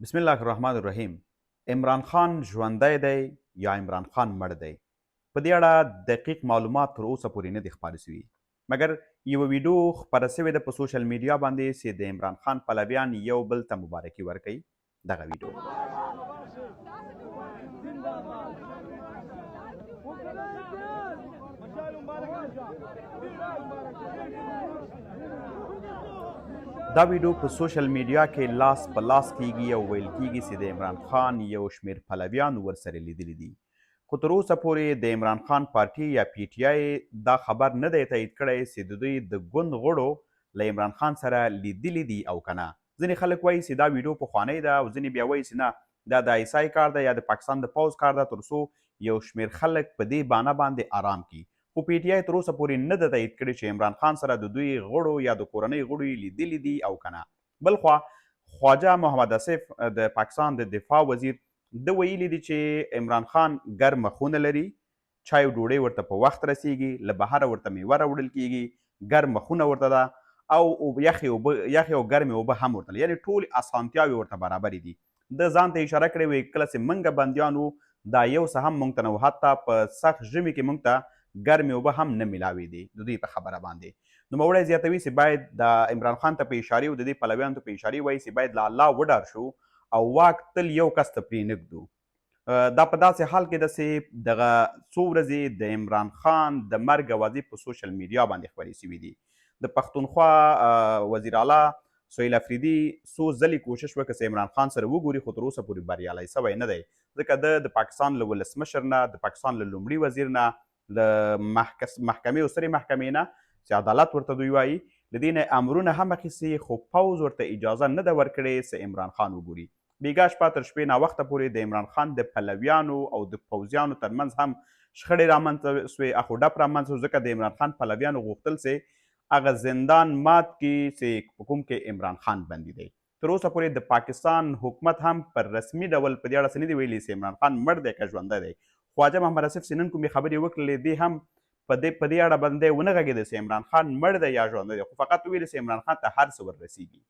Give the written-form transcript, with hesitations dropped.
بسم الله الرحمن الرحیم. عمران خان ژوندی دی یا عمران خان مړ دی؟ په دې اړه دقیق معلومات تر اوسه پورې نه دي خپاره سوي، مګر یوه ویډیو خپره سوې ده په سوشل میډیا باندې چې د عمران خان پلویان یو بل ته مبارکي ورکوي. دغه ویډیو دا ویډیو په سوشل میډیا کې لاس په لاس کیږي او ویل کیږي چې د عمران خان یو شمېر پلویانو ورسره لیدلي دي، خو تر اوسه پورې د عمران خان پارټي یا پی ټي آی دا خبر نه دی تایید کړی چې د دوی د ګوند غړو له عمران خان سره لیدلي دي او که نه. ځینې خلک وایي چې دا ویډیو پخوانۍ ده او ځینې بیا وایي چې نه دا د آیسای کار ده یا د پاکستان د پوځ کار ده تر څو یو شمېر خلک په دې بانه باندې آرام کړي. خو پی ټي آی تر اوسه پورې نه ده تایید کړې چې عمران خان سره د دوی غړو یا د کورنۍ غړو یې لیدلي دي او که نه. بلخوا خواجه محمد اسف د پاکستان د دفاع وزیر ده ویلي دي چې عمران خان ګرمه خونه لري، چای او ډوډۍ ورته په وخت رسیږي، له بهره ورته میوه راوړل کیږي، ګرمه خونه ورته ده او یخې او ګرمې اوبه هم ورته، یعنې ټولې اسانتیاوې ورته برابرې دي. ده ځان ته اشاره کړې وی کله چې موږ بندیان وو دا یو څه هم موږ ته نه و، حتی په سخت ژمي کې موږ ته ګرمې اوبه هم نه میلاوې دي د دوی په خبره باندې. نوموړی زیاتوي چې باید د عمران خان ته په اشارې او د دې پلویانو ته په اشارې وایي چې باید له الله وډار شو او واک تل یو کس ته پرې نږدو. دا په داسې حال کې ده چې دغه څو ورځې د عمران خان د مرګ اوازې په سوشل میډیا باندې خپرې سوي دي. د پښتونخوا وزیر اعلی سهیل افریدي څو ځلې کوشش وکړ چې عمران خان سره وګوري، خو تر اوسه پورې بریالی سوی نه دی، ځکه ده د پاکستان له ولسمشر نه، د پاکستان له لومړي وزیر نه، له محکمې او سرې محکمې نه چې عدالت ورته دوی وایي، له دې نه امرونه هم اخیستي، خو پوځ ورته اجازه نه ده ورکړې چې عمران خان وګوري. بیګا شپه تر شپې ناوخته پورې د عمران خان د پلویانو او د پوځیانو ترمنځ هم شخړې رامنځته سوې، اخ و ډپ رامنځته شو، ځکه د عمران خان پلویانو غوښتل چې هغه زندان مات کړي چې په کوم کې عمران خان بندي دی. تر اوسه پورې د پاکستان حکومت هم پر رسمي ډول په دې اړه څه نه دي ویلي چې عمران خان مړ دی که ژوندی دی. خواجه محمد اسف چې نن کومې خبرې وکړلې دې هم په دې اړه باندې ونه غږېده چې عمران خان مړ دی یا ژوندی دی، خو فقط وویل چې عمران خان ته هر څه وررسیږي.